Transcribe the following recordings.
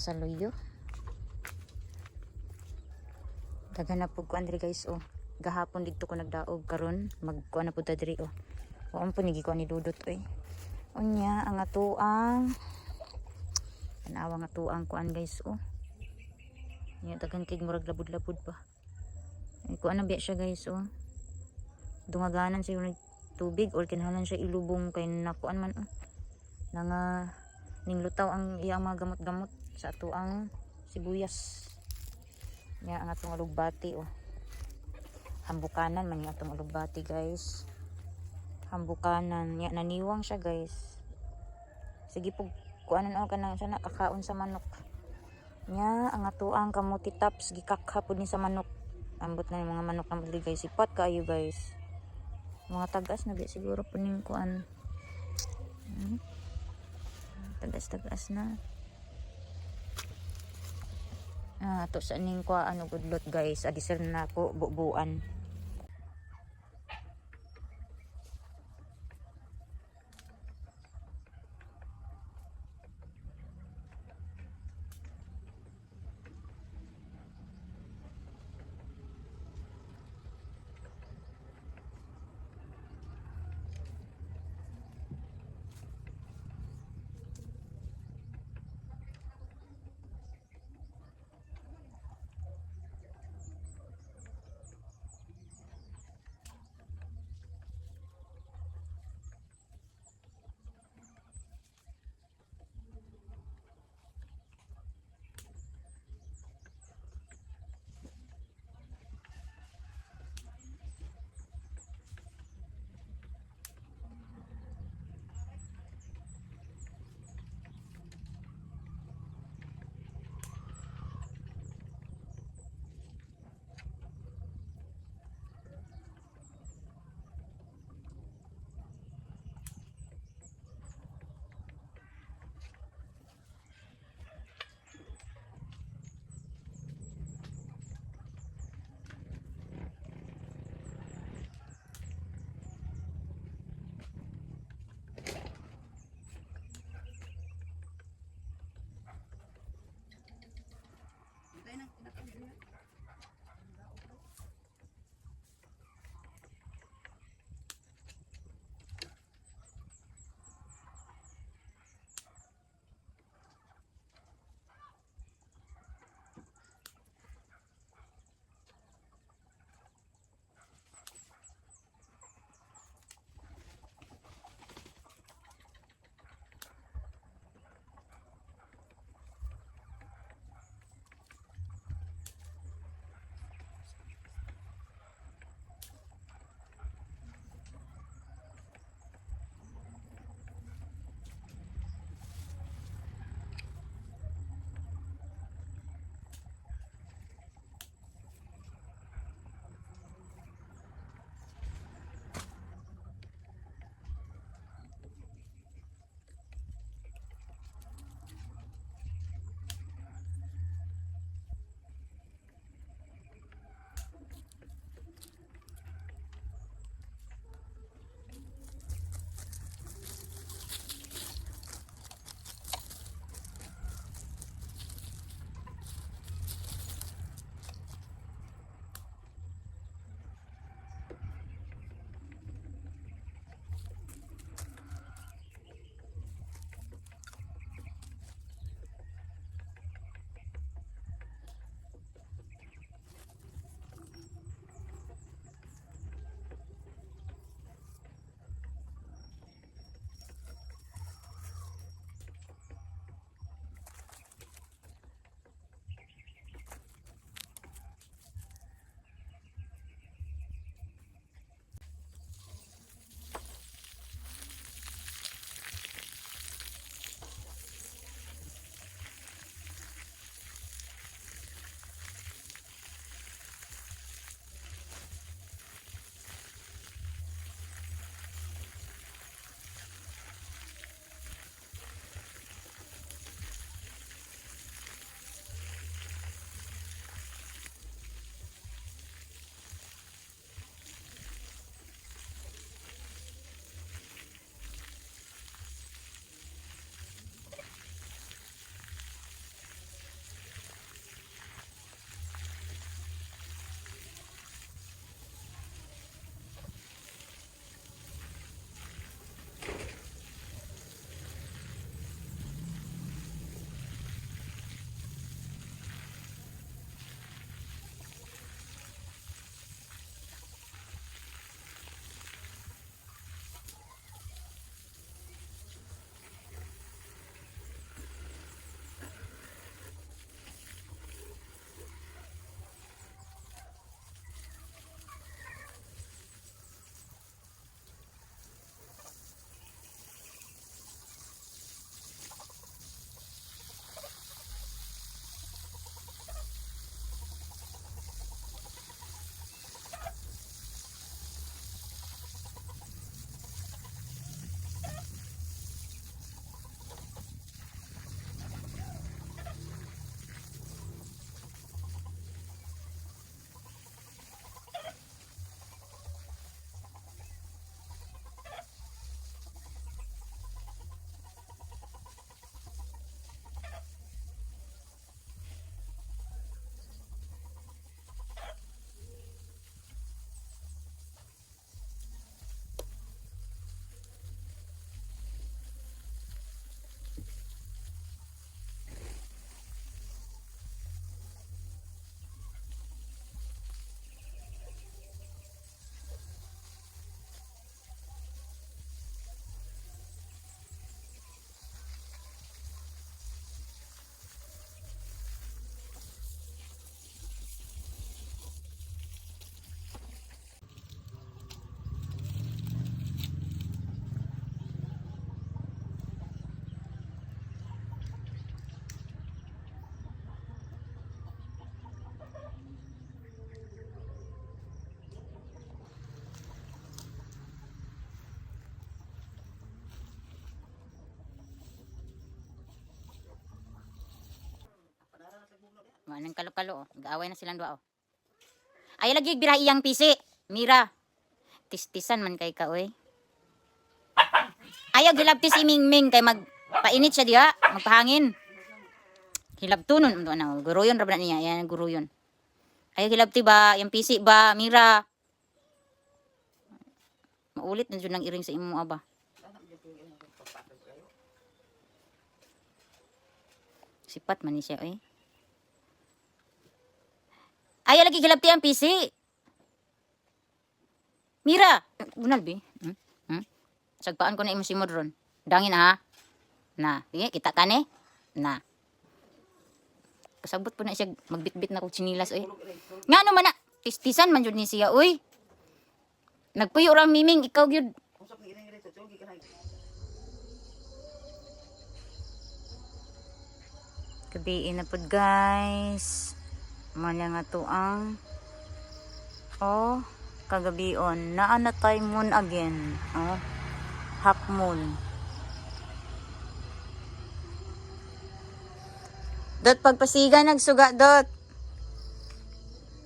saluyo. Daghan na pug kuan diri guys oh. Gahapon didto ko nagdaog karon magkuan na pud ta diri oh. Kuan po nigi ko ni Dudot oy. Unya ang atuang tanawa nga tuang kuan guys oh. Nya daghan kay murag labud-labud pa. Ay kuan na biya siya guys oh. Dungaganan siya ng tubig or kinahanglan siya ilubong kay nakuan man oh. Nga ninglutaw ang iyang mga gamot-gamot sa atuang sibuyas. Nya ang atong alugbati oh. Hambukanan man yung atong alugbati guys. Hambukanan nya naniwang siya guys. Sige po kuanan o kanang sana kakaon sa manok. Nya ang atuang kamuti tops gikakha pud ni sa manok. Ambot na yung mga manok na muli guys. Sipat kayo guys. Mga tagas na di siguro po ning kuan. Tagas-tagas na. To sa ning kuan ano gudlot guys. Adisir na ako bubuan. Anong kalo-kalo, oh. Nag-aaway na silang dua, oh. Ay, lagi bira iyang pisi. Mira. Tistisan man kay ka, oy. Ayaw gilabti si Mingming kay magpainit siya diha, magpahangin. Hilabtunon mo na, guruyon ra ba niya, yan guruyon. Ayaw hilabti ba, yung pisi ba, Mira. Maulit na dyan ng iring sa imo, aba. Sipat man ni siya, oy. Ayaw lagi hilabti ang pisi. Mira, bunal bi. Sagpaan ko na imo si Modron. Dangin ha. Na, sige, kita tane. Na. Kasabot po na siya, magbitbit na ko chinilas, oy. Nga ano man na, tistisan man jud ni siya, oy. Nagpuyo ra Miming, ikaw gyud. Gabi na pud guys. Mala nga to ang kagabion naa na time moon again. Half moon. Dot pagpasiga nagsuga dot.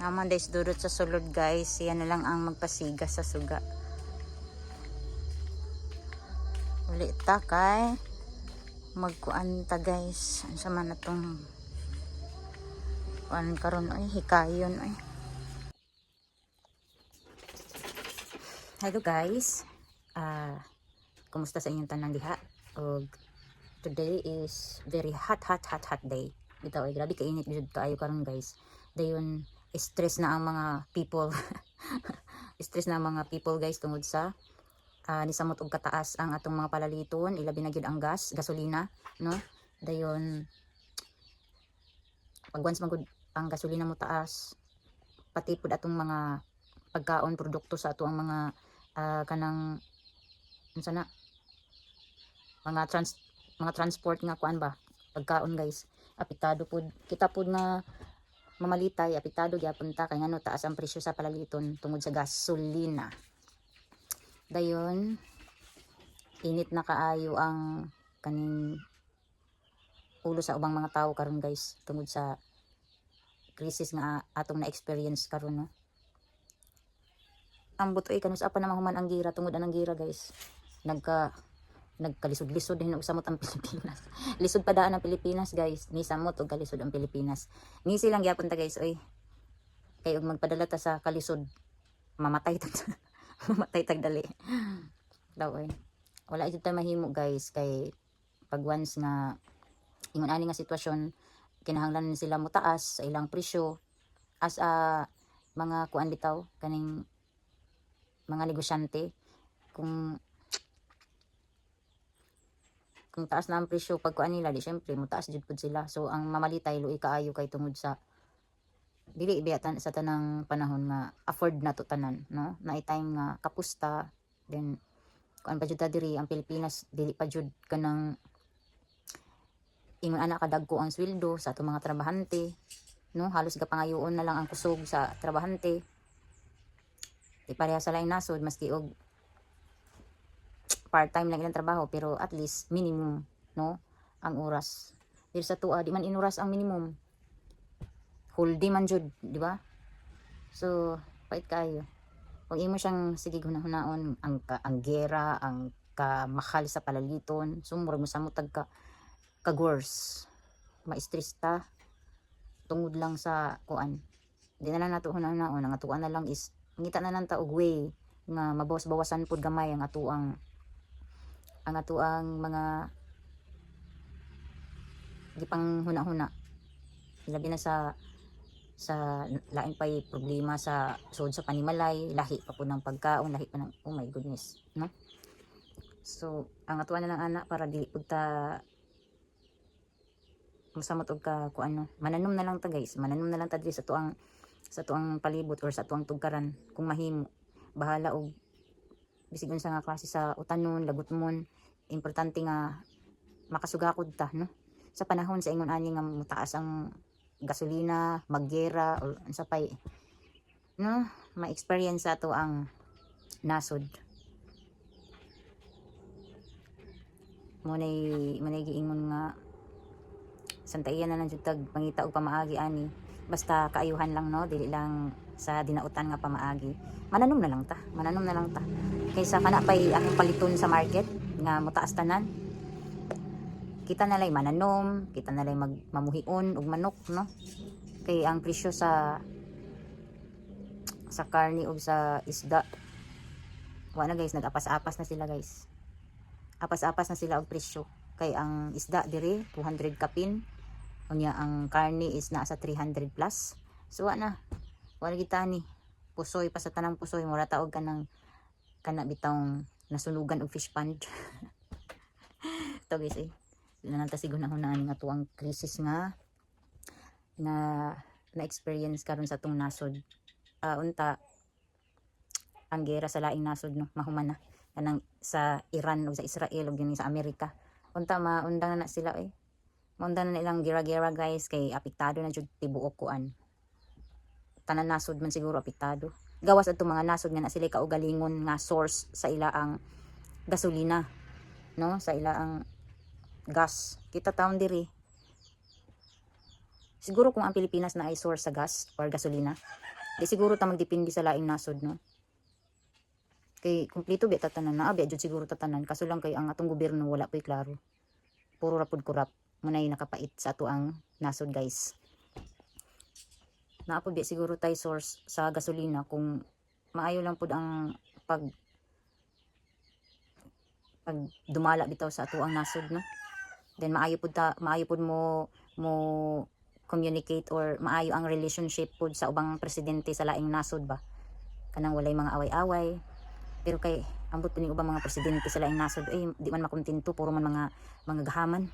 Naman des dudot sa sulod guys. Yan na lang ang magpasiga sa suga. Uli ta kay magkuan ta guys. Ano man na tong kuan karon ay hikayon ay. Hello guys. Kumusta sa inyong tanan diha? Og today is very hot day. Bitaw ay grabe kainit jud kaayo karon guys. Dayon stress na ang mga people. Stress na ang mga people guys tungod sa nisamot og kataas ang atong mga palaliton, ilabi na gyud ang gasolina, no? Dayon pag once magud ang gasolina mo taas, pati pud atong mga pagkaon produkto sa ato ang mga kanang unsa na mga transport nga kuan ba pagkaon guys, apektado pud kita pud nga mamalitay, apektado gyapon ta kay ngano taas ang presyo sa palaliton tungod sa gasolina. Dayon init na kaayo ang kaning ulo sa ubang mga tao karon guys tungod sa krisis nga atong na-experience karon, no. Ambot ay kanus apa na mahuman ang gira tungod anang gira guys. Nagkalisod-lisod din og samot ang Pilipinas. Lisod pa daan ang Pilipinas guys. Ni samot og kalisod ang Pilipinas. Ni silang gyapon ta guys oy. Kay og magpadala ta sa kalisod mamatay tag mamatay tag dali. Daw oy. Wala jud ta mahimo guys kay pag once nga ingon ani nga sitwasyon kinahanglan sila mo taas sa ilang presyo as a mga kuan bitaw kaning mga negosyante kung taas na ang presyo pag kuan nila di syempre mo taas jud pud sila. So ang mamalitay luoy kaayo kay tungod sa dili biyatan sa tanang panahon nga afford na to tanan, no. Naay time nga kapusta then kuan pa jud ta diri ang Pilipinas dili pa jud kanang ingon ana kadagko ang sweldo sa atong mga trabahante, no. Halos gapangayoon na lang ang kusog sa trabahante. Di pareha sa laing nasod maski og part-time lang ilang trabaho pero at least minimum, no, ang oras. Dili sa tuwa di man inuras ang minimum. Whole day man jud, di ba? So, pait kayo. Kung imo siyang sige hunahunaon ang gera, ang kamahal sa palaliton, sumurag mo sa mutag ka worse. Ma-stress ta tungod lang sa kuan. Di na lang nato hunahunaon, ang atuan na lang is ngita na lang ta og way nga mabawas-bawasan pud gamay ang atuang mga gipang huna-huna. Labi na sa lain pay problema sa sud sa panimalay, lahi pa po ng pagkaon, lahi pa ng oh my goodness, no. So ang atuan na lang ana para dili pud ta masamot og ka kuano, mananom na lang ta guys, mananom na lang ta diri sa tuang palibot or sa tuang tugkaran kung mahimo. Bahala og bisig unsa nga klase sa utanon, lagutmon, importante nga makasugakod ta, no. Sa panahon sa ingon ani nga mutaas ang gasolina, maggera or unsa pay, no, ma-experience ato ang nasod. Munay giingon nga Santa iya na lang jud tag pangita og pamaagi ani. Basta kaayuhan lang no, dili lang sa dinautan nga pamaagi. Mananom na lang ta, mananom na lang ta. Kaysa kana pay ang paliton sa market nga motaas tanan. Kita na lay mananom, kita na lay mamuhion og manok no. Kay ang presyo sa karni ug sa isda wa na guys, nag-apas-apas na sila guys. Apas-apas na sila og presyo. Kay ang isda diri 200 kapin. Unya ang karni is nasa 300 plus. So wa na kita ni. Pusoy pa sa tanang pusoy, mura taog kanang kana bitawng nasunugan og fish pond. Ito guys Di na nanta siguro na hunaan nga tuang krisis nga na experience karon sa tong nasod. Unta ang gera sa laing nasod no, mahuman na kanang sa Iran o sa Israel o gini sa Amerika. Unta maundang na sila maundang na ilang gira-gira guys, kay apektado na jud tibuok kuan. Tanan nasod man siguro apektado. Gawas adto mga nasod nga na sila kaugalingon nga source sa ila ang gasolina no, sa ila ang gas. Kita taon diri. Siguro kung ang Pilipinas na ay source sa gas or gasolina, di siguro ta magdepende sa laing nasod no. Kay kumpleto biya tatanan na biya jud siguro tatanan, kaso lang kay ang atong gobyerno wala pay klaro. Puro rapod kurap munay nakapait sa ato ang nasod guys. Naapod biya siguro tay source sa gasolina kung maayo lang pud ang pag dumala bitaw sa ato ang nasod no. Then maayo pud mo communicate or maayo ang relationship pud sa ubang presidente sa laing nasod ba. Kanang walay mga away-away. Pero kay ambot po ni ubang mga presidente sa laing nasod di man makontento, puro man mga gahaman.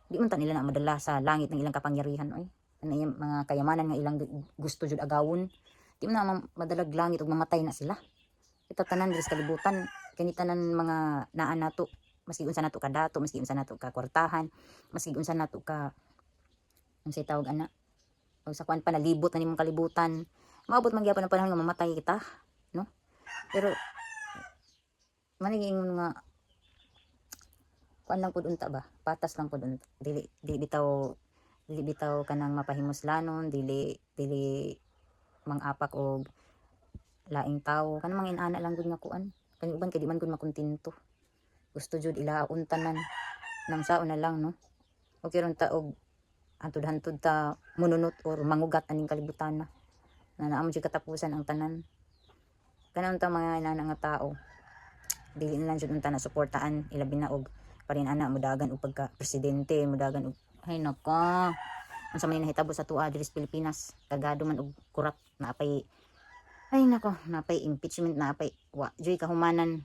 Di man ta nila na madala sa langit ng ilang kapangyarihan ano yung mga kayamanan nga ilang gusto jud agawon. Di man na madalag langit ug mamatay na sila. Kita tanan diri sa kalibutan kani tanan mga naa nato, maski unsa nato ka dato, maski unsa nato ka kwartahan, maski unsa nato ka unsay tawag ana o sa kuan pa nalibot na nimong kalibutan, maabot man gyapon ang panahon nga mamatay kita no. Pero maniging nga kuan lang pud unta ba, patas lang pud unta, dili bitaw kanang mapahimuslanon, dili mangapak og laing tawo, kanang mga inana lang gud nga kuan. Kani uban kay di man gud makontento, gusto jud ilaon tanan nang saon na lang no. Okay ron ta og hantod-hantod ta mununot or mangugat aning kalibutan na naamo jud katapusan ang tanan. Kanang ta mga inana nga tao dili na lang jud unta na suportaan, ilabi na og parin ana mudagan og pagka presidente, mudagan og ay nako unsa man nahitabo sa tuwa diri sa Pilipinas, kagado man og kurap, naapay ay nako, naapay impeachment, naapay wa joy kahumanan,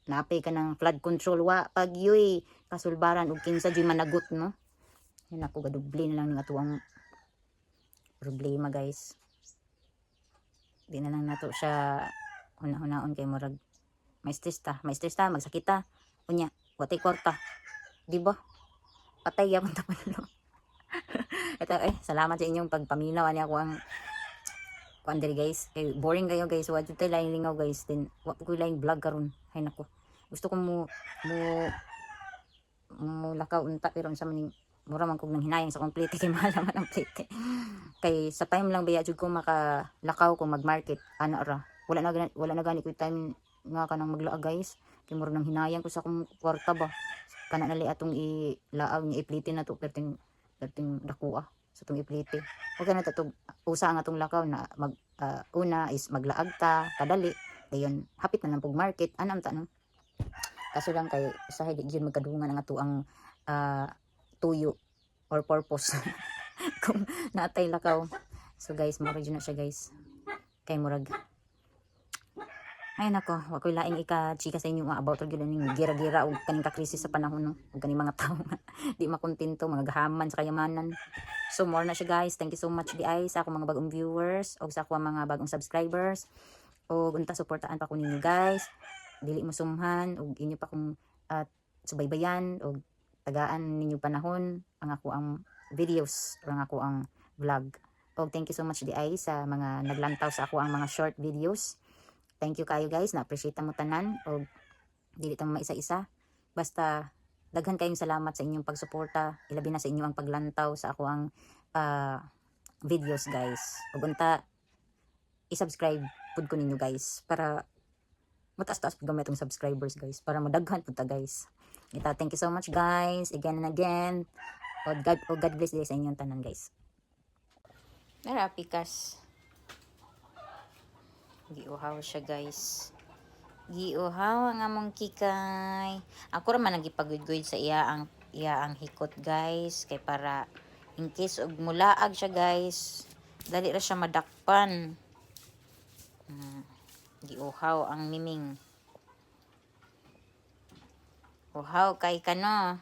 naapay kanang flood control, wa pagyoy kasulbaran og kinsa joy managot no. Ay nako, gadubli na lang ning atuang problema guys. Di na lang nato siya una-unaon kay murag may stress ta, magsakit ta unya watay kwarta, di ba? Patay yapon ta pala. Ito salamat sa inyong pagpaminaw ani ako ang kuan diri guys. Kay boring kayo guys, wa jud tay lain lingaw guys, din wa ko lain vlog karon. Hay nako, gusto ko mo lakaw unta pero unsa man mura man kog nang hinayang sa complete kay mahal man ang plate. Kay sa time lang baya jud ko makalakaw kung mag-market ana ra. Wala na gani ko time nga kanang maglaag guys. Kay mura nang hinayang ko sa akong kwarta ba. Kana nali atong ilaaw ni iplite na to perting dakua sa tong iplite. Okay na to usa ang atong lakaw na una is maglaag ta kadali. Dayon hapit na lang pug market anam ta no. Kaso lang kay usahay di gyud magkadungan ang ato ang tuyo or purpose kung natay lakaw. So guys, murag yun na siya guys. Kay murag ay nako, wa ko'y laing ika-chika sa inyo about gyud ning gira-gira og kaning ka-krisis sa panahon no. Og kaning mga tawo nga di makontento, mga gahaman sa kayamanan. So more na siya guys. Thank you so much di ay sa akong mga bagong viewers og sa akong mga bagong subscribers. Og unta suportaan pa ko ninyo guys. Dili mo sumhan og inyo pa kung subaybayan og tagaan ninyo panahon ang ako ang videos o ang ako ang vlog. Og thank you so much di ay sa mga naglantaw sa ako ang mga short videos. Thank you kayo guys, na appreciate mo tanan og dili ta maisa-isa. Basta Daghan kayong salamat sa inyong pagsuporta, ilabi na sa inyo ang paglantaw sa ako ang videos guys. Ug unta i-subscribe pud ko ninyo guys para mataas-taas pud gamay itong subscribers guys para madaghan pud ta guys. Ita, thank you so much guys again and again. God bless guys sa inyong tanan guys. Nara pikas. Giuhaw siya guys. Giuhaw ang among kikay. Ako ra man nagipagud-gud sa iya ang hikot guys kay para in case og mulaag siya guys. Dali ra siya madakpan. Giuhaw ang miming. Uhaw kay kano.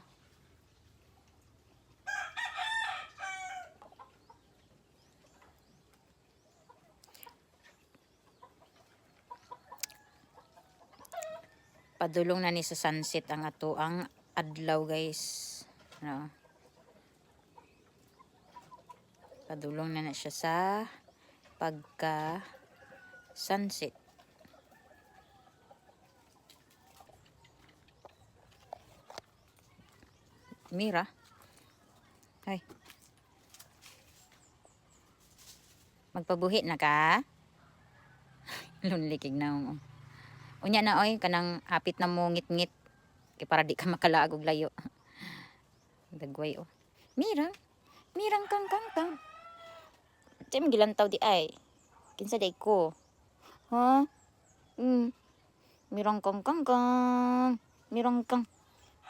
Padulong na ni sa sunset ang ato ang adlaw guys. No. Padulong na siya sa pagka sunset. Mira. Hay. Magpabuhi na ka? Lunlikig na mo. Unya na oy kanang hapit na mo ngit-ngit kay para di ka makalaag og layo. Dagway oh. Mira. Mirang kang. Tim gilantaw di ay. Kinsa day ko? Ha? Mirang kang. Mirang kang.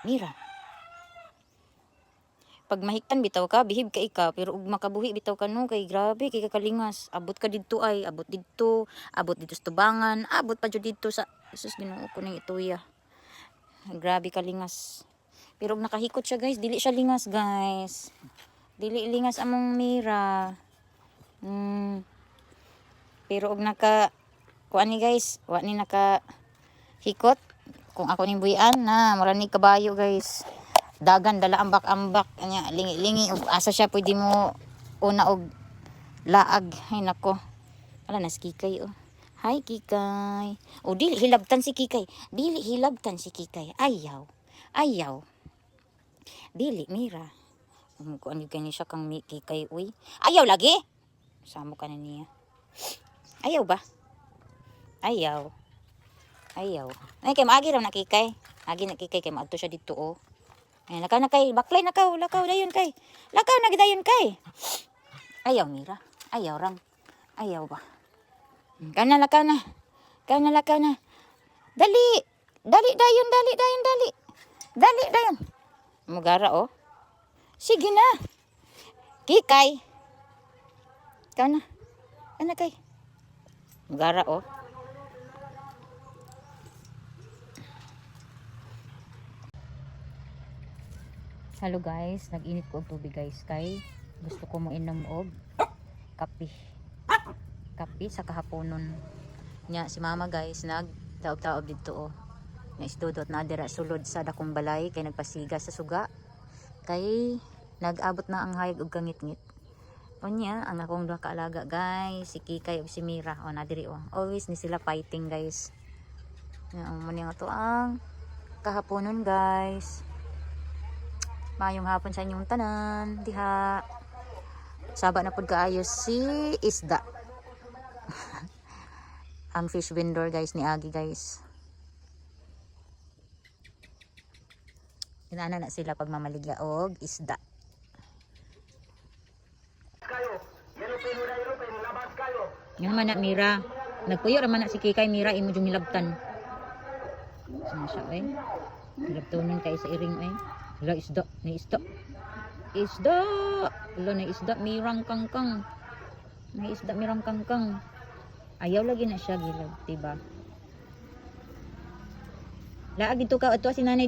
Mira. Pag mahiktan bitaw ka, bihib ka ika, pero ug makabuhi bitaw ka no, kay grabe, kay kakalingas. Abot ka dito ay, abot dito sa tubangan, abot pa jud dito sa, Jesus Ginoo ko ning ituya. Grabe kalingas. Pero ug nakahikot siya guys, dili siya lingas guys. Dili lingas among Mira. Pero ug kuan ni guys, wa ni naka hikot. Kung ako ning buyan na, mura ni kabayo guys. Dagan dala ambak-ambak anya lingi-lingi ug asa siya pwede mo una og laag. Ay nako. Ala nas Kikay oh. Hi Kikay. O dili hilabtan si Kikay. Dili hilabtan si Kikay. Ayaw. Dili Mira. Ko ani kani siya kang Kikay uy. Ayaw lagi. Samo ka na niya. Ayaw ba? Ayaw. Ay kay maagi ra na Kikay. Agi na Kikay kay maadto siya dito oh. Ay, lakaw na kay, baklay lakaw dayon kay. Lakaw na gidayon kay. Ayaw Mira, ayaw rang. Ayaw ba? Kana lakaw na. Dali dayon. Dali dayon. Mugara oh. Sige na. Kikay. Kana. Ana kay. Mugara oh. Hello guys, nag-init ko og tubig guys kay gusto ko mo inom og kape sa kahaponon nya. Si mama guys nagtaob-taob dito oh, na istudot na dira sulod sa dakong balay kay nagpasiga sa suga kay nag-abot na ang hayag og kangit-ngit. Unya ang akong duha ka alaga guys, si Kikay ug si Mira oh, na diri oh, always ni sila fighting guys. Mo ni ato ang kahaponon guys. Mayong hapon sa inyong tanan diha. Saba na pud kaayo si isda. Ang fish vendor guys ni Agi guys. Inaana na sila pag mamaligya og isda. Yung man na Mira. Nagpuyo ra man na si Kikay Mira imo jung nilabtan. Saan siya eh? Nilabtonon kay sa iring eh. Wala isda, may isda. Wala na isda, mirang kangkang. May isda, mirang kangkang. Ayaw lagi na siya gilab, diba? Laag ito ka, ito si nanay